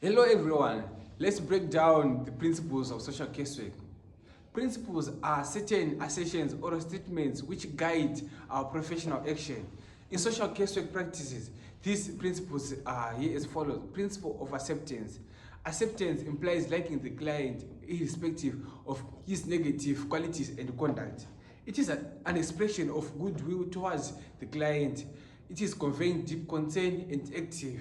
Hello everyone, let's break down the principles of social casework. Principles are certain assertions or statements which guide our professional action. In social casework practices, these principles are here as follows. Principle of acceptance. Acceptance implies liking the client irrespective of his negative qualities and conduct. It is an expression of goodwill towards the client. It is conveying deep concern and active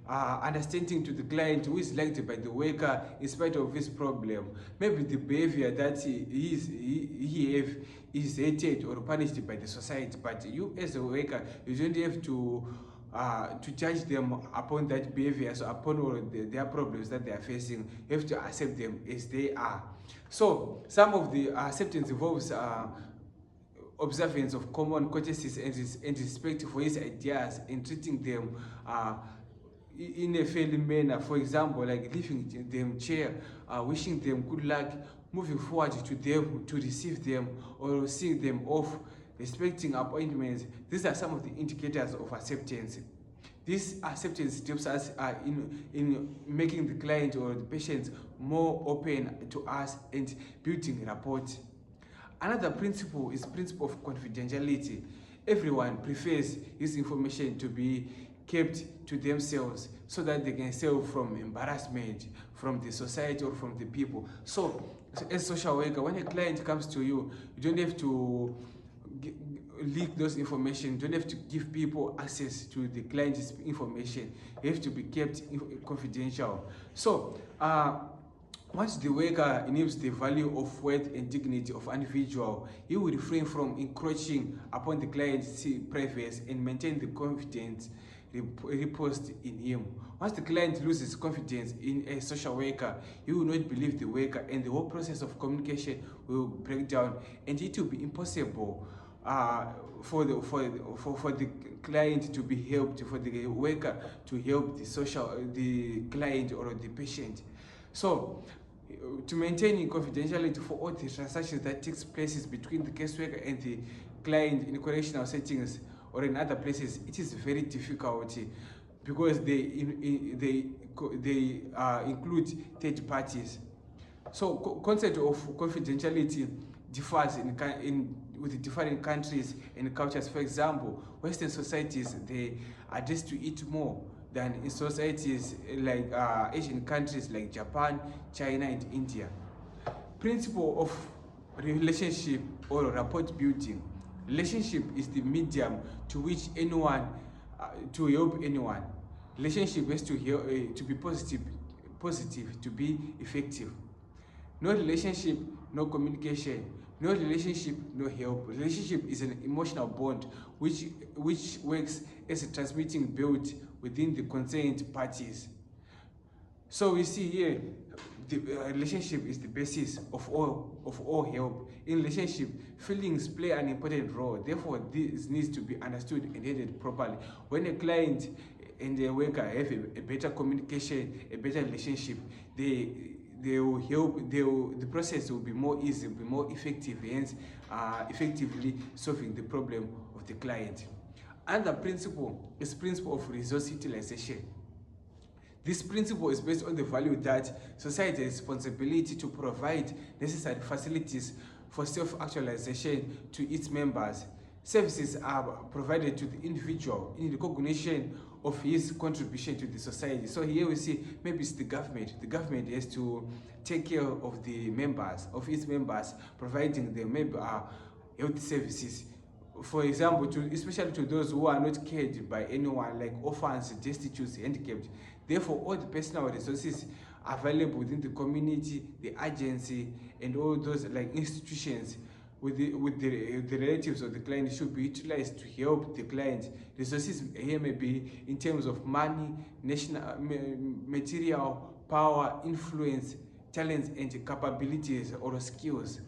understanding to the client who is liked by the worker in spite of his problem. Maybe the behavior that he have is hated or punished by the society, but you as a worker, you don't have to judge them upon that behavior, so upon all their problems that they are facing. You have to accept them as they are. So some of the acceptance involves observance of common courtesies and respect for his ideas and treating them in a fairly manner. For example, like leaving them chair, wishing them good luck, moving forward to them to receive them or seeing them off, respecting appointments. These are some of the indicators of acceptance. This acceptance helps us in making the client or the patient more open to us and building rapport. Another principle is principle of confidentiality. Everyone prefers his information to be kept to themselves so that they can save from embarrassment from the society or from the people. So as a social worker, when a client comes to you, you don't have to leak those information. You don't have to give people access to the client's information. You have to be kept confidential. So once the worker knows the value of worth and dignity of an individual, he will refrain from encroaching upon the client's privacy and maintain the confidence reposed in him. Once the client loses confidence in a social worker, he will not believe the worker, and the whole process of communication will break down, and it will be impossible for the client to be helped, for the worker to help the client or the patient. So to maintain confidentiality for all the transactions that takes places between the caseworker and the client in correctional settings or in other places, it is very difficult because they include third parties. So concept of confidentiality differs with different countries and cultures. For example, Western societies, they adjust to it more than in societies like Asian countries like Japan, China, and India. Principle of relationship or rapport building. Relationship is the medium to which anyone, to help anyone. Relationship has to be positive, to be effective. No relationship, no communication. No relationship, no help. Relationship is an emotional bond which works as a transmitting belt within the concerned parties. So we see here, the relationship is the basis of all help. In relationship, feelings play an important role. Therefore, this needs to be understood and handled properly. When a client and the worker have a better communication, a better relationship, they will help. The process will be more easy, will be more effective, hence effectively solving the problem of the client. Another principle is principle of resource utilization. This principle is based on the value that society has responsibility to provide necessary facilities for self-actualization to its members. Services are provided to the individual in recognition of his contribution to the society. So here we see maybe it's the government. The government has to take care of the members, of its members, providing them maybe health services. For example, especially to those who are not cared by anyone, like orphans, destitute, handicapped. Therefore, all the personal resources available within the community, the agency, and all those like institutions with the relatives of the client should be utilized to help the client. Resources here may be in terms of money, national material, power, influence, talents, and capabilities or skills.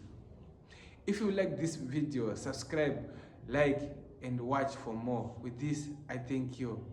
If you like this video, subscribe, like, and watch for more. With this, I thank you.